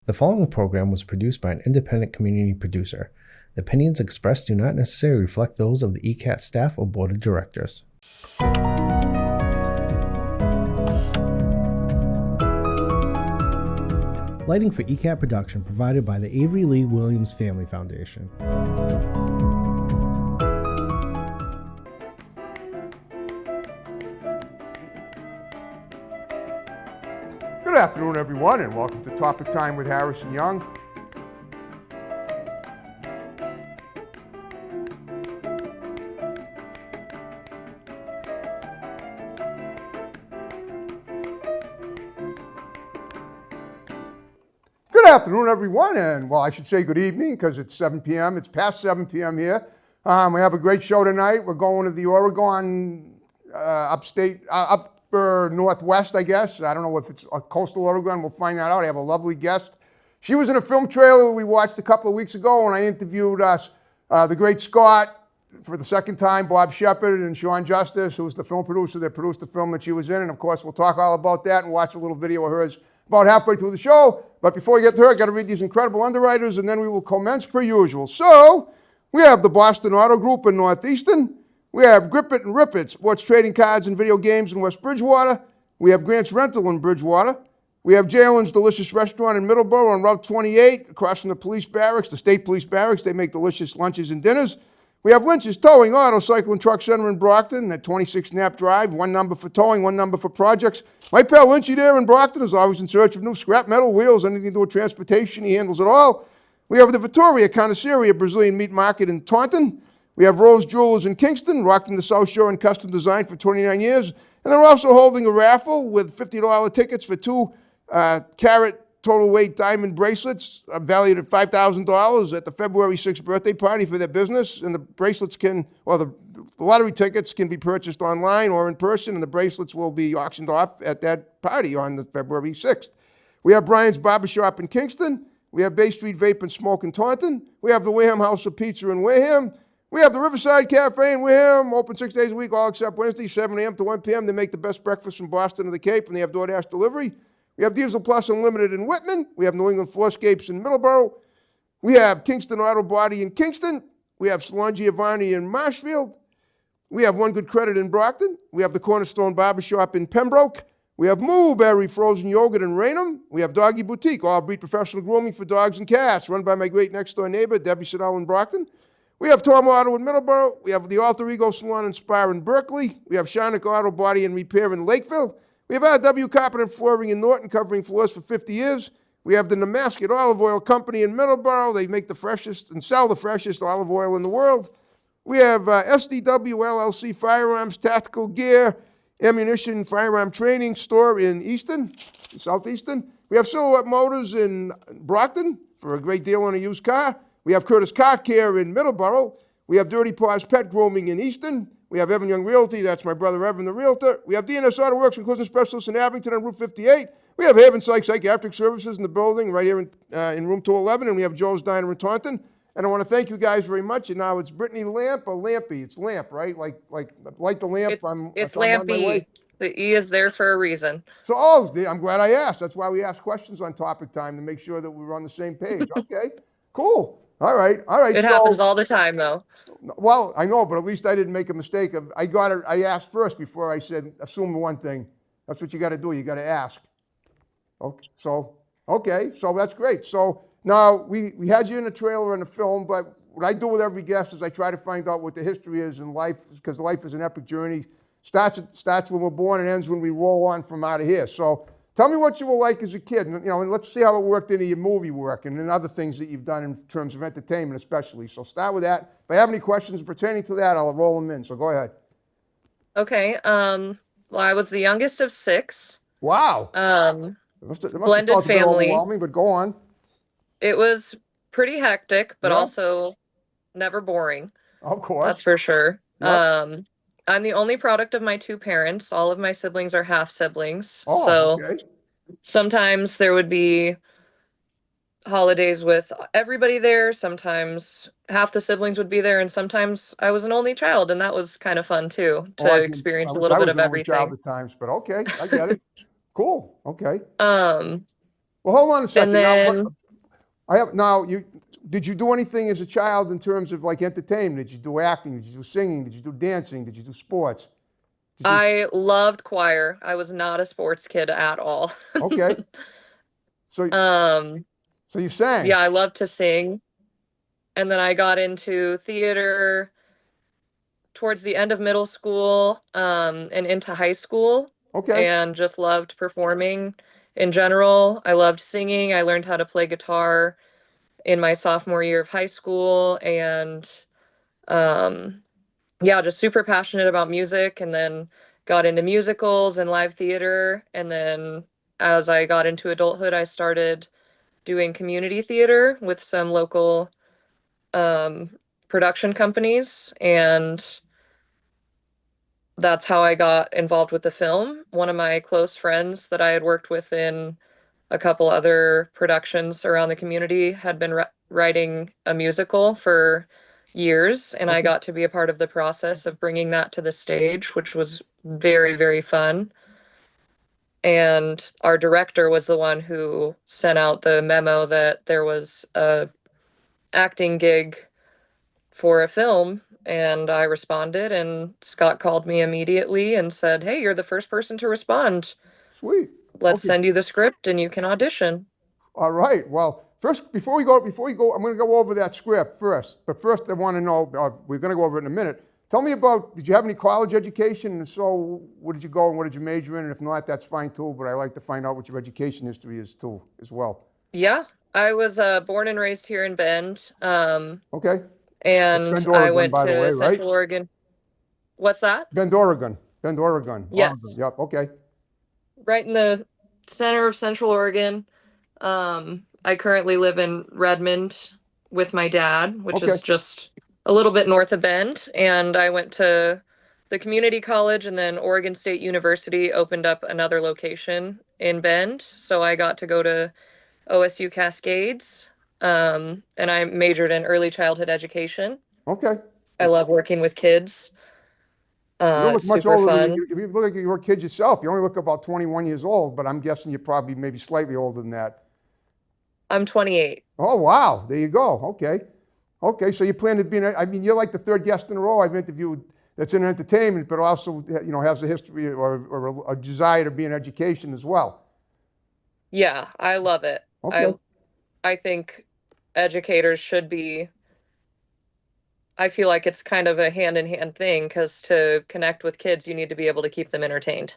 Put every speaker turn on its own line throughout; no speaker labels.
The following program was produced by an independent community producer. The opinions expressed do not necessarily reflect those of the ECAT staff or board of directors. Lighting for ECAT production provided by the Avery Lee Williams Family Foundation.
Good afternoon, everyone, and welcome to Topic Time with Harrison Young. Good afternoon, everyone, and well, I should say good evening because it's 7 p.m. It's past 7 p.m. here. We have a great show tonight. We're going to the Oregon upper northwest, I guess. I don't know if it's coastal Oregon. We'll find that out. I have a lovely guest. She was in a film trailer we watched a couple of weeks ago when I interviewed the great Scott for the second time, Bob Shepard and Sean Justice, who was the film producer that produced the film that she was in. And of course, we'll talk all about that and watch a little video of hers about halfway through the show. But before we get to her, I got to read these incredible underwriters, and then we will commence per usual. So, we have the Boston Auto Group in Northeastern. We have Grip It and Rip It, sports trading cards and video games in West Bridgewater. We have Grant's Rental in Bridgewater. We have Jalen's Delicious Restaurant in Middleborough on Route 28, across from the police barracks, the state police barracks. They make delicious lunches and dinners. We have Lynch's Towing, Auto, Cycle, and Truck Center in Brockton at 26 Knapp Drive. One number for towing, one number for projects. My pal Lynchy there in Brockton is always in search of new scrap metal, wheels, anything to do with transportation. He handles it all. We have the Vittoria Connoisseria Brazilian Meat Market in Taunton. We have Rose Jewelers in Kingston, rocked in the South Shore and custom designed for 29 years. And they're also holding a raffle with $50 tickets for two carat total weight diamond bracelets valued at $5,000 at the February 6th birthday party for their business. And the bracelets the lottery tickets can be purchased online or in person, and the bracelets will be auctioned off at that party on the February 6th. We have Brian's Barbershop in Kingston. We have Bay Street Vape and Smoke in Taunton. We have the Wareham House of Pizza in Wareham. We have the Riverside Cafe in Wareham, open 6 days a week, all except Wednesday, 7 a.m. to 1 p.m. They make the best breakfast in Boston and the Cape, and they have DoorDash delivery. We have Diesel Plus Unlimited in Whitman. We have New England Floorscapes in Middleborough. We have Kingston Auto Body in Kingston. We have Salon Giovanni in Marshfield. We have One Good Credit in Brockton. We have the Cornerstone Barbershop in Pembroke. We have Mooberry Frozen Yogurt in Raynham. We have Doggy Boutique, all breed professional grooming for dogs and cats, run by my great next door neighbor, Debbie Siddell in Brockton. We have Tom Auto in Middleborough. We have the Alter Ego Salon and Spa in Berkeley. We have Sharnick Auto Body and Repair in Lakeville. We have RW Carpet and Flooring in Norton, covering floors for 50 years. We have the Nemasket Olive Oil Company in Middleborough. They make the freshest and sell the freshest olive oil in the world. We have SDW LLC Firearms, Tactical Gear, Ammunition, Firearm Training Store in Easton, Southeastern. We have Silhouette Motors in Brockton for a great deal on a used car. We have Curtis Car Care in Middleborough. We have Dirty Paws Pet Grooming in Easton. We have Evan Young Realty, that's my brother Evan the Realtor. We have DNS Auto Works and Collision Specialists in Abington on Route 58. We have Haven Psychiatric Services in the building right here in room 211, and we have Joe's Diner in Taunton. And I want to thank you guys very much. And now it's Brittany Lampe or Lampe. It's Lampe, right? Like the lamp.
It's Lampe. The E is there for a reason.
So, I'm glad I asked. That's why we ask questions on Topic Time, to make sure that we're on the same page. Okay, cool. All right.
It happens all the time, though.
Well, I know, but at least I didn't make a mistake. I asked first before I said assume one thing. That's what you got to do. You got to ask. Okay, so that's great. So now we had you in the trailer in the film, but what I do with every guest is I try to find out what the history is in life, because life is an epic journey. Starts when we're born and ends when we roll on from out of here. So tell me what you were like as a kid, and let's see how it worked into your movie work and then other things that you've done in terms of entertainment especially. So start with that. If I have any questions pertaining to that, I'll roll them in. So go ahead.
Okay. Well, I was the youngest of 6.
Wow.
Blended family.
But go on.
It was pretty hectic, but also never boring.
Of course.
That's for sure.
Yep.
I'm the only product of my 2 parents. All of my siblings are half siblings.
Okay.
Sometimes there would be holidays with everybody there. Sometimes half the siblings would be there, and sometimes I was an only child, and that was kind of fun too, to experience a little bit of everything.
Child at times, but okay, I get it. Cool. Okay.
Well,
Well, hold on a
And
second. Now,
then
did you do anything as a child in terms of like entertainment? Did you do acting? Did you do singing? Did you do dancing? Did you do sports? Did you,
I loved choir. I was not a sports kid at all.
okay. So,
Um,
so you sang.
yeah, I loved to sing. And then I got into theater towards the end of middle school, and into high school,
Okay.
and just loved performing in general. I loved singing. I learned how to play guitar in my sophomore year of high school, and um, yeah, just super passionate about music, and then got into musicals and live theater. And then as I got into adulthood, I started doing community theater with some local um, production companies, and that's how I got involved with the film. One of my close friends that I had worked with in a couple other productions around the community had been writing a musical for years, and I
Okay.
got to be a part of the process of bringing that to the stage, which was very, very fun. And our director was the one who sent out the memo that there was a acting gig for a film, and I responded, and Scott called me immediately and said, "Hey, you're the first person to respond.
Sweet.
Let's
Okay.
send you the script and you can audition."
All right. Well, first, before we go, I'm going to go over that script first. But first, I want to know. We're going to go over it in a minute. Tell me about. Did you have any college education? And so, where did you go and what did you major in? And if not, that's fine too. But I like to find out what your education history is too, as well.
Yeah, I was born and raised here in Bend,
Okay. That's
and
Bend,
I
Oregon,
went
by the
to
way, right?
Central Oregon. What's that?
Bend, Oregon. Bend, Oregon. Oregon.
Yes,
Yep. Okay.
right in the center of Central Oregon. I currently live in Redmond with my dad, which
Okay.
is just a little bit north of Bend. And I went to the community college, and then Oregon State University opened up another location in Bend. So I got to go to OSU Cascades. And I majored in early childhood education.
Okay.
I love working with kids.
You don't
It's
look much
super
older than
fun.
you look like you were a kid yourself. You only look about 21 years old, but I'm guessing you're probably maybe slightly older than that.
I'm 28.
Oh, wow. There you go. Okay. Okay. So you plan to be, I mean, you're like the third guest in a row I've interviewed that's in entertainment, but also, has a history or a desire to be in education as well.
Yeah, I love it.
Okay.
I think educators should be, I feel like it's kind of a hand in hand thing, because to connect with kids, you need to be able to keep them entertained.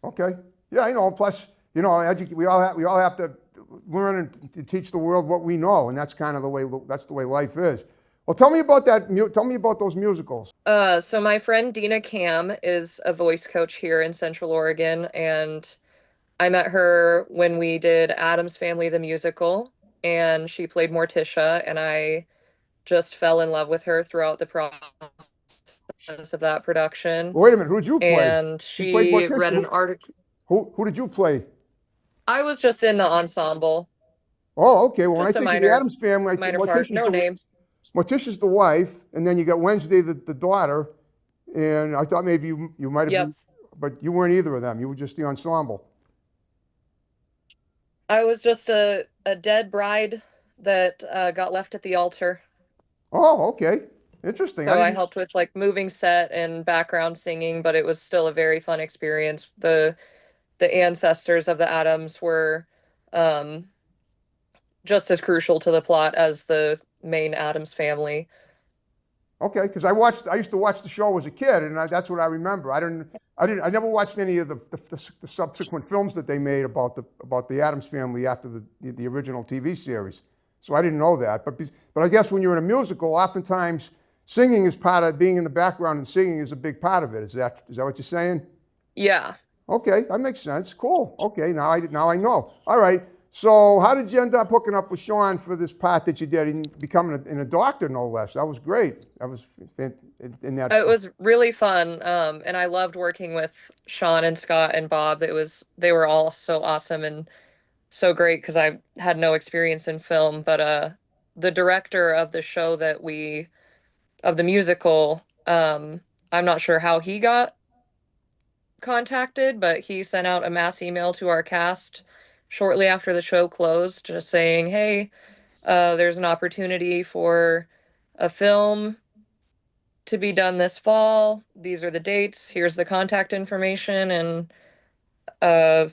Okay. Yeah, I know. Plus, we all have to learn and teach the world what we know, and that's kind of the way life is. Well, tell me about that. Tell me about those musicals.
So my friend Dina Cam is a voice coach here in Central Oregon, and I met her when we did Addams Family the musical, and she played Morticia, and I just fell in love with her throughout the process of that production.
Well, wait a minute. Who did you play?
And
You played
she
Morticia.
read an article.
Who did you play?
I was just in the ensemble,
Oh, okay. Well, when I
just a
think of the
minor
Addams Family, I think
minor part, no name.
Morticia's the wife, and then you got Wednesday, the daughter. And I thought maybe you might have
Yep.
been, but you weren't either of them. You were just the ensemble.
I was just a dead bride that got left at the altar.
Oh, okay. Interesting. I
So I
didn't.
helped with like moving set and background singing, but it was still a very fun experience. The ancestors of the Adams were um, just as crucial to the plot as the main Adams family.
Okay, because I used to watch the show as a kid, and that's what I remember. I never watched any of the subsequent films that they made about the Addams Family after the original TV series. So I didn't know that. But I guess when you're in a musical, oftentimes singing is part of being in the background, and singing is a big part of it. Is that what you're saying?
Yeah.
Okay, that makes sense. Cool. Okay, now I know. All right. So how did you end up hooking up with Sean for this part that you did in becoming a doctor, no less? That was great. That was in that.
It was really fun. And I loved working with Sean and Scott and Bob. They were all so awesome and so great, because I had no experience in film, but the director of the show of the musical, I'm not sure how he got contacted, but he sent out a mass email to our cast shortly after the show closed, just saying, hey, there's an opportunity for a film to be done this fall. These are the dates. Here's the contact information. And uh,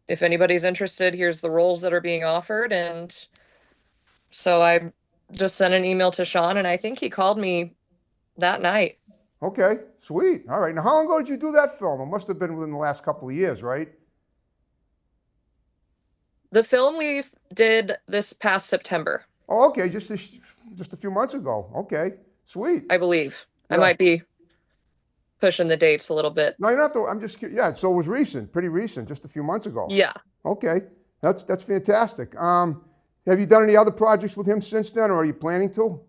if anybody's interested, here's the roles that are being offered. And so I just sent an email to Sean, and I think he called me that night.
Okay, sweet. All right. Now, how long ago did you do that film? It must have been within the last couple of years, right?
The film we did this past September,
Oh, okay. Just a few months ago. Okay, sweet.
I believe. I
Yeah.
might be pushing the dates a little bit.
No, you're not. I'm just curious. Yeah. So it was recent, pretty recent, just a few months ago.
Yeah.
Okay, that's fantastic. Have you done any other projects with him since then, or are you planning to?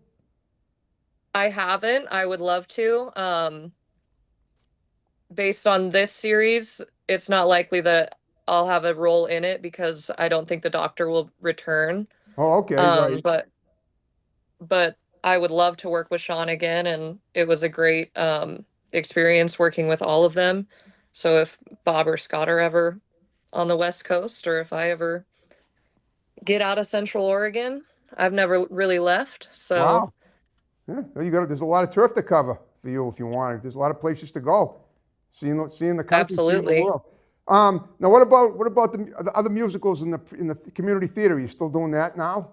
I haven't. I would love to. Based on this series, it's not likely that I'll have a role in it because I don't think the Doctor will return.
Oh, okay, right.
But I would love to work with Sean again, and it was a great experience working with all of them. So if Bob or Scott are ever on the West Coast, or if I ever get out of Central Oregon, I've never really left. So
Wow. Yeah, well, there's a lot of turf to cover for you if you want it. There's a lot of places to go. Seeing the country, seeing the
absolutely.
world. Now, what about the other musicals in the community theater? Are you still doing that now?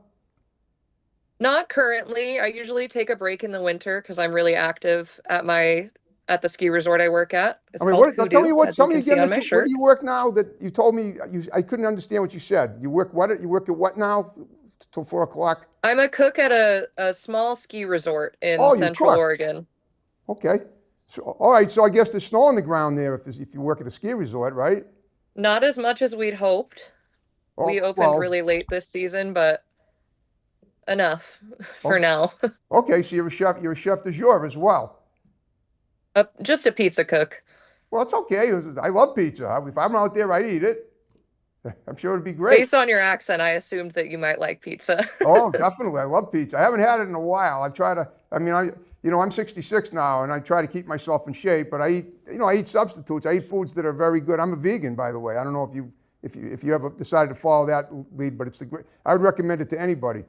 Not currently. I usually take a break in the winter because I'm really active at the ski resort I work at. It's
I mean,
called
now tell me
Hoodoo, as
tell
you
me
can see
again.
on my
Where
shirt.
do you work now? That you told me. I couldn't understand what you said. You work what? You work at what now? Till 4 o'clock.
I'm a cook at a small ski resort in
Oh, you
Central
cook.
Oregon.
Okay. So, all right. So I guess there's snow on the ground there if you work at a ski resort, right?
Not as much as we'd hoped.
Oh,
We opened
well,
really late this season, but enough for
oh,
now.
okay. So you're a chef. You're a chef du jour as well.
Just a pizza cook.
Well, it's okay. I love pizza. If I'm out there, I'd eat it. I'm sure it'd be great.
Based on your accent, I assumed that you might like pizza.
Oh, definitely. I love pizza. I haven't had it in a while. I'm 66 now, and I try to keep myself in shape. But I eat substitutes. I eat foods that are very good. I'm a vegan, by the way. I don't know if you ever decided to follow that lead, but I would recommend it to anybody.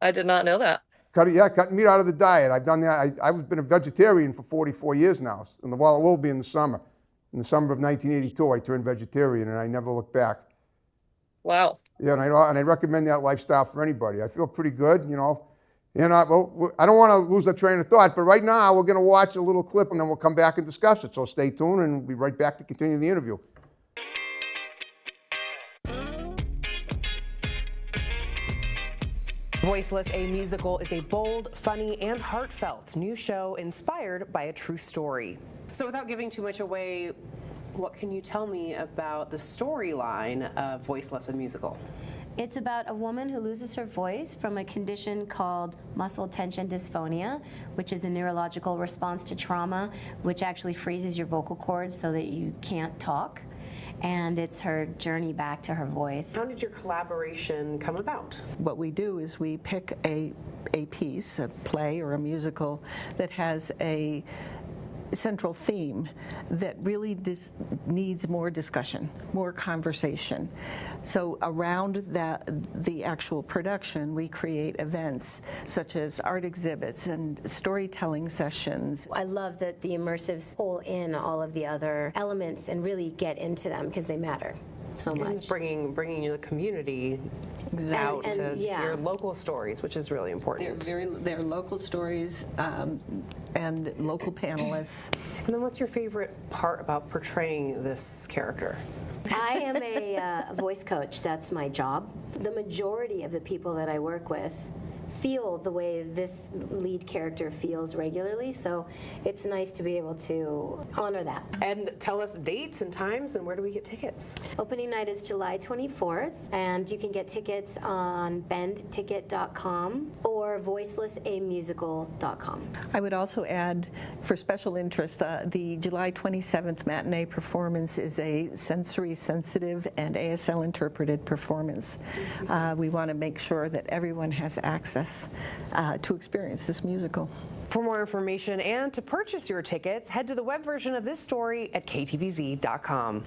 I did not know that.
Cut meat out of the diet. I've done that. I've been a vegetarian for 44 years now. Well, it will be in the summer. In the summer of 1982, I turned vegetarian, and I never looked back.
Wow.
Yeah, and I recommend that lifestyle for anybody. I feel pretty good, well, I don't want to lose that train of thought, but right now we're going to watch a little clip, and then we'll come back and discuss it. So stay tuned, and we'll be right back to continue the interview.
Voiceless, a Musical is a bold, funny, and heartfelt new show inspired by a true story. So without giving too much away, what can you tell me about the storyline of Voiceless, a Musical?
It's about a woman who loses her voice from a condition called muscle tension dysphonia, which is a neurological response to trauma, which actually freezes your vocal cords so that you can't talk. And it's her journey back to her voice.
How did your collaboration come about?
What we do is we pick a piece, a play or a musical that has a central theme that really needs more discussion, more conversation. So around the actual production, we create events such as art exhibits and storytelling sessions.
I love that the immersives pull in all of the other elements and really get into them because they matter so much.
And bringing the community out to hear local stories, which is really important.
They're local stories and local panelists.
And then what's your favorite part about portraying this character?
I am a voice coach. That's my job. The majority of the people that I work with feel the way this lead character feels regularly, so it's nice to be able to honor that.
And tell us dates and times, and where do we get tickets?
Opening night is July 24th, and you can get tickets on bendticket.com or voicelessamusical.com.
I would also add, for special interest, the July 27th matinee performance is a sensory sensitive and ASL interpreted performance. We want to make sure that everyone has access to experience this musical.
For more information and to purchase your tickets, head to the web version of this story at ktvz.com.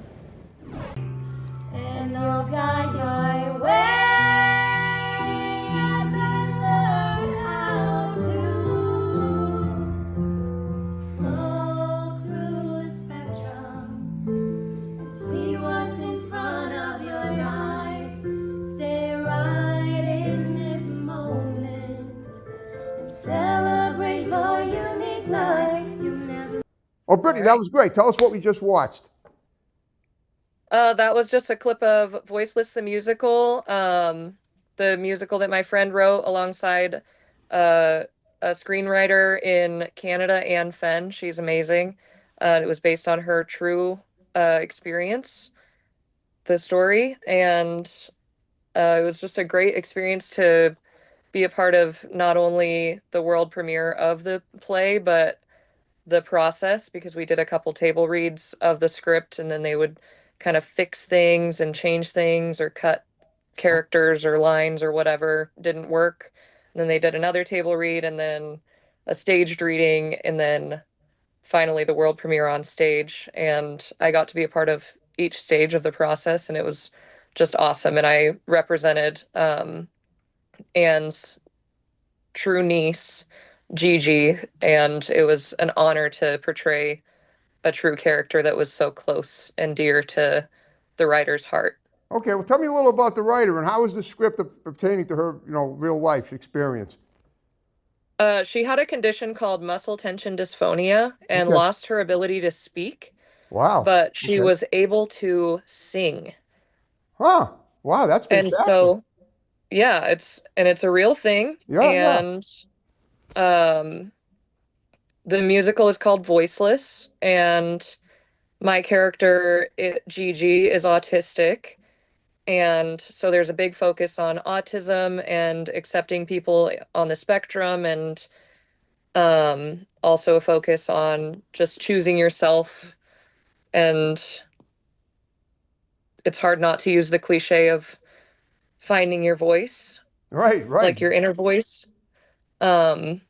And and I'll guide my way as I learn how to flow through the spectrum and see what's in front of your eyes. Stay right in this moment and celebrate your unique life. You never.
Oh, Brittany, that was great. Tell us what we just watched.
That was just a clip of Voiceless the musical, the musical that my friend wrote alongside uh, a screenwriter in Canada, Anne Fenn. She's amazing. It was based on her true experience, the story, and it was just a great experience to be a part of not only the world premiere of the play, but the process, because we did a couple table reads of the script and then they would kind of fix things and change things or cut characters or lines or whatever didn't work. And then they did another table read and then a staged reading and then finally the world premiere on stage. And I got to be a part of each stage of the process and it was just awesome. And I represented Anne's true niece, Gigi, and it was an honor to portray a true character that was so close and dear to the writer's heart.
Okay, well, tell me a little about the writer and how is the script pertaining to her, real life experience?
She had a condition called muscle tension dysphonia and
Okay.
lost her ability to speak,
Wow.
but she
Okay.
was able to sing.
Huh. Wow, that's
And
fantastic.
so, yeah, it's a real thing.
Yeah, yeah.
And the musical is called Voiceless, and my character, Gigi, is autistic. And so there's a big focus on autism and accepting people on the spectrum, and also a focus on just choosing yourself. And it's hard not to use the cliche of finding your voice,
Right, right.
like your inner voice, and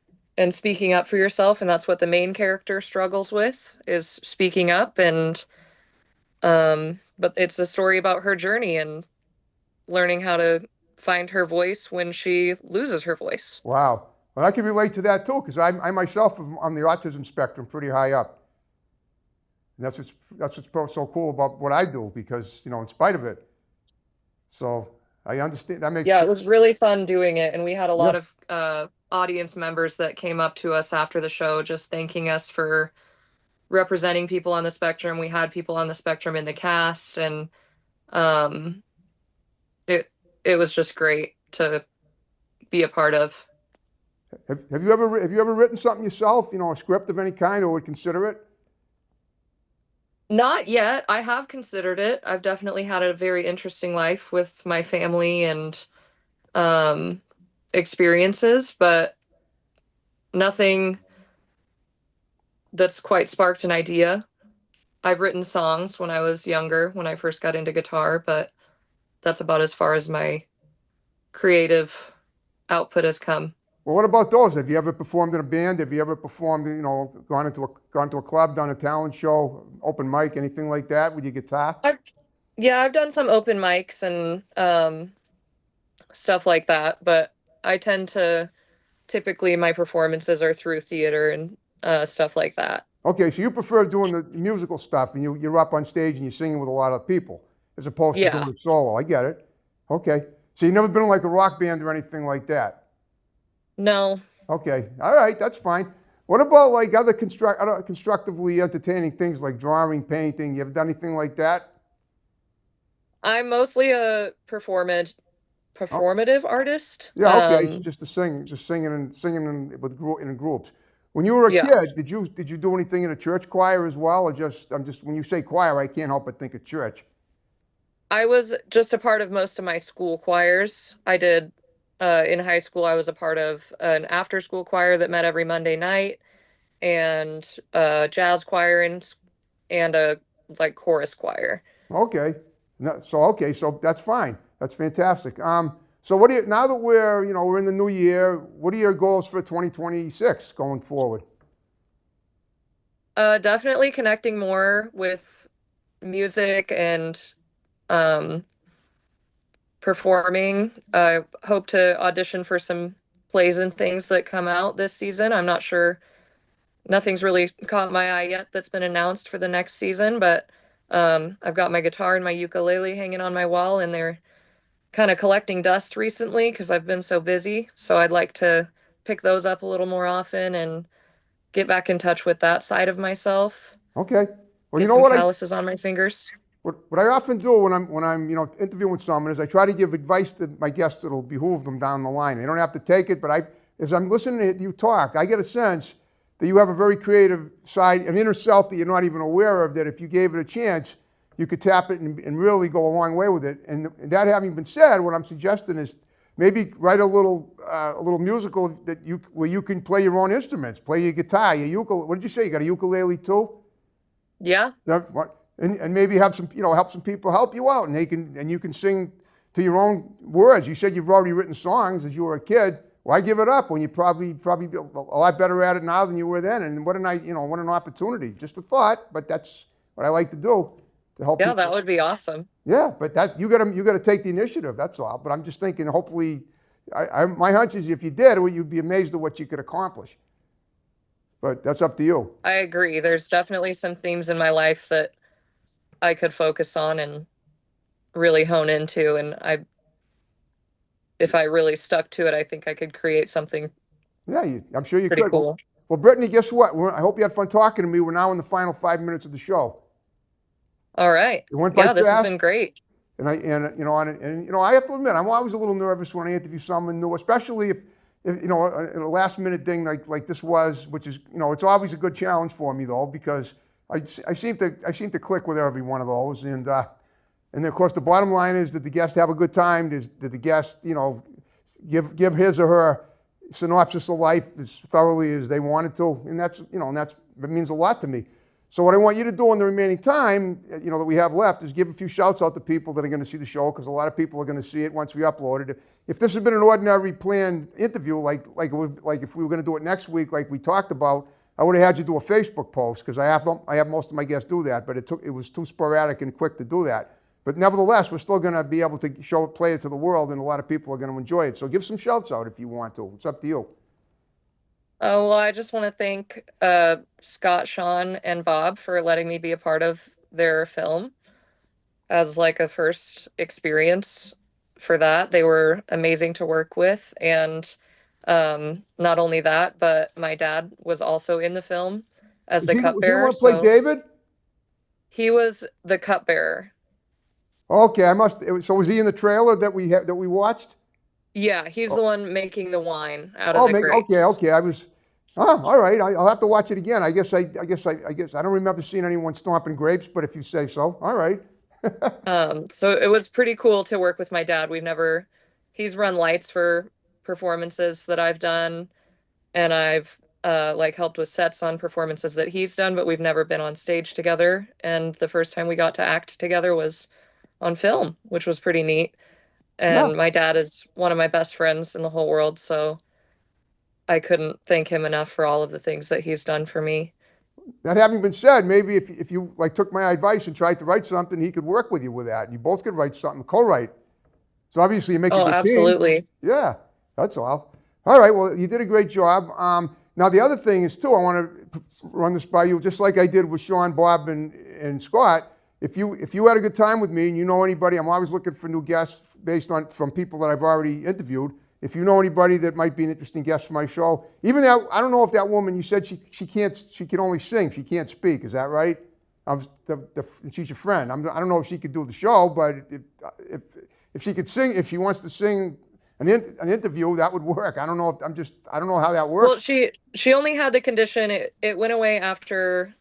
speaking up for yourself. And that's what the main character struggles with, is speaking up. And but it's a story about her journey and learning how to find her voice when she loses her voice.
Wow. Well, I can relate to that too, because I myself am on the autism spectrum pretty high up. And that's what's so cool about what I do, because, in spite of it. So I understand. That makes
Yeah, it was really fun doing it. And we had a lot
Yeah.
of audience members that came up to us after the show just thanking us for representing people on the spectrum. We had people on the spectrum in the cast, and um, it was just great to be a part of.
Have you ever written something yourself, a script of any kind, or would consider it?
Not yet. I have considered it. I've definitely had a very interesting life with my family and um, experiences, but nothing that's quite sparked an idea. I've written songs when I was younger, when I first got into guitar, but that's about as far as my creative output has come.
Well, what about those? Have you ever performed in a band? Have you ever performed, gone to a club, done a talent show, open mic, anything like that with your guitar?
I've done some open mics and stuff like that, but I tend to typically my performances are through theater and stuff like that.
Okay, so you prefer doing the musical stuff, and you're up on stage and you're singing with a lot of people, as opposed to
Yeah.
doing it solo. I get it. Okay, so you've never been in like a rock band or anything like that?
No.
Okay, all right, that's fine. What about like other constructively entertaining things like drawing, painting? You ever done anything like that?
I'm mostly a performative artist.
Yeah, okay, so just singing in groups. When you were a
Yeah.
kid, did you do anything in a church choir as well, or I'm just when you say choir, I can't help but think of church.
I was just a part of most of my school choirs. I did in high school. I was a part of an after-school choir that met every Monday night, and a jazz choir and a like chorus choir.
Okay, no, so that's fine. That's fantastic. So what do you now that we're in the new year? What are your goals for 2026 going forward?
Definitely connecting more with music and um, performing. I hope to audition for some plays and things that come out this season. I'm not sure. Nothing's really caught my eye yet that's been announced for the next season, but I've got my guitar and my ukulele hanging on my wall, and they're kind of collecting dust recently because I've been so busy. So I'd like to pick those up a little more often and get back in touch with that side of myself.
Okay. Well,
Get
you know
some
what
calluses on my fingers.
what I often do when I'm interviewing someone is I try to give advice to my guests that'll behoove them down the line. They don't have to take it, but as I'm listening to you talk, I get a sense that you have a very creative side, an inner self that you're not even aware of, that if you gave it a chance, you could tap it and really go a long way with it. And that having been said, what I'm suggesting is maybe write a little musical where you can play your own instruments, play your guitar, your ukulele. What did you say? You got a ukulele too?
Yeah.
And maybe have some, help some people help you out, and you can sing to your own words. You said you've already written songs as you were a kid. Why give it up when you probably be a lot better at it now than you were then? And what an opportunity. Just a thought, but that's what I like to do to help.
Yeah,
people.
that would be awesome.
Yeah, but that you got to take the initiative. That's all. But I'm just thinking, hopefully, my hunch is if you did, you'd be amazed at what you could accomplish. But that's up to you.
I agree. There's definitely some themes in my life that I could focus on and really hone into, and if I really stuck to it, I think I could create something.
Yeah, I'm sure you
pretty
could.
Cool.
Well, Brittany, guess what? I hope you had fun talking to me. We're now in the final 5 minutes of the show.
All right.
It went by
yeah, this has
fast.
been great.
And I have to admit, I'm always a little nervous when I interview someone new, especially if a last minute thing like this was, which is, it's always a good challenge for me though, because I seem to click with every one of those. And of course the bottom line is, did the guest have a good time? Did the guest, give his or her synopsis of life as thoroughly as they wanted to? And that means a lot to me. So what I want you to do in the remaining time, that we have left, is give a few shouts out to people that are going to see the show, because a lot of people are going to see it once we upload it. If this had been an ordinary planned interview, like if we were going to do it next week, like we talked about, I would have had you do a Facebook post, because I have most of my guests do that, but it was too sporadic and quick to do that. But nevertheless, we're still going to be able to play it to the world, and a lot of people are going to enjoy it. So give some shouts out if you want to. It's up to you.
Oh, well, I just want to thank Scott, Sean, and Bob for letting me be a part of their film as like a first experience for that. They were amazing to work with. And not only that, but my dad was also in the film as the cupbearer.
Was he the one who played David?
He was the cupbearer.
Okay, so was he in the trailer that we watched?
Yeah, he's the one making the wine out of the grapes.
Okay. All right. I'll have to watch it again. I guess I don't remember seeing anyone stomping grapes, but if you say so, all right.
So it was pretty cool to work with my dad. He's run lights for performances that I've done, and I've helped with sets on performances that he's done, but we've never been on stage together. And the first time we got to act together was on film, which was pretty neat. And my dad is one of my best friends in the whole world, so I couldn't thank him enough for all of the things that he's done for me.
That having been said, maybe if you took my advice and tried to write something, he could work with you with that, and you both could write something, co-write. So obviously you make a good
absolutely.
team. Yeah, that's all. All right, well, you did a great job. Now the other thing is too, I want to run this by you, just like I did with Sean, Bob, and Scott. If you had a good time with me and you know anybody, I'm always looking for new guests from people that I've already interviewed. If you know anybody that might be an interesting guest for my show, even that, I don't know if that woman, you said she can only sing, she can't speak, is that right? She's your friend. I don't know if she could do the show, but if she could sing, if she wants to sing an interview, that would work. I don't know how that works.
Well, she only had the condition. It went away after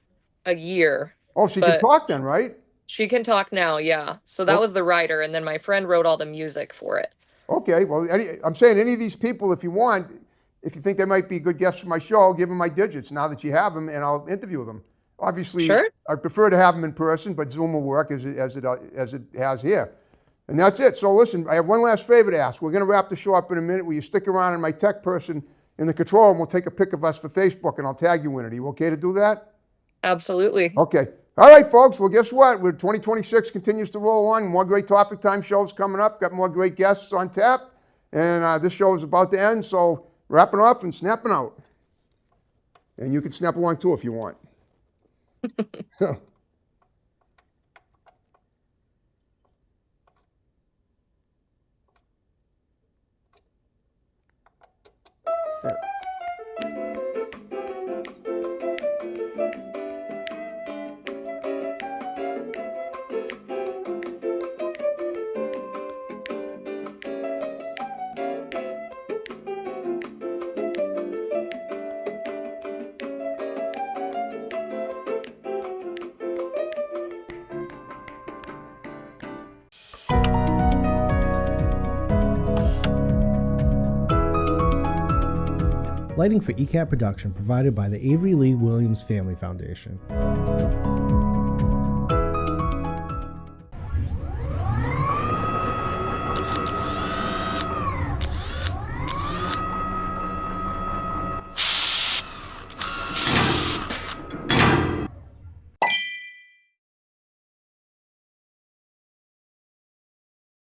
a year.
Oh, she can talk then, right?
She can talk now, yeah. So that was the writer, and then my friend wrote all the music for it.
Okay, well, I'm saying any of these people, if you think they might be good guests for my show, give them my digits now that you have them, and I'll interview them. Obviously,
sure.
I prefer to have them in person, but Zoom will work as it has here. And that's it. So listen, I have one last favor to ask. We're going to wrap the show up in a minute. Will you stick around, and my tech person in the control room will take a pic of us for Facebook, and I'll tag you in it. Are you okay to do that?
Absolutely.
Okay. All right, folks. Well, guess what? 2026 continues to roll on. More great Topic Time shows coming up. Got more great guests on tap. And this show is about to end. So wrapping off and snapping out. And you can snap along too if you want.
Lighting for ECAT production provided by the Avery Lee Williams Family Foundation.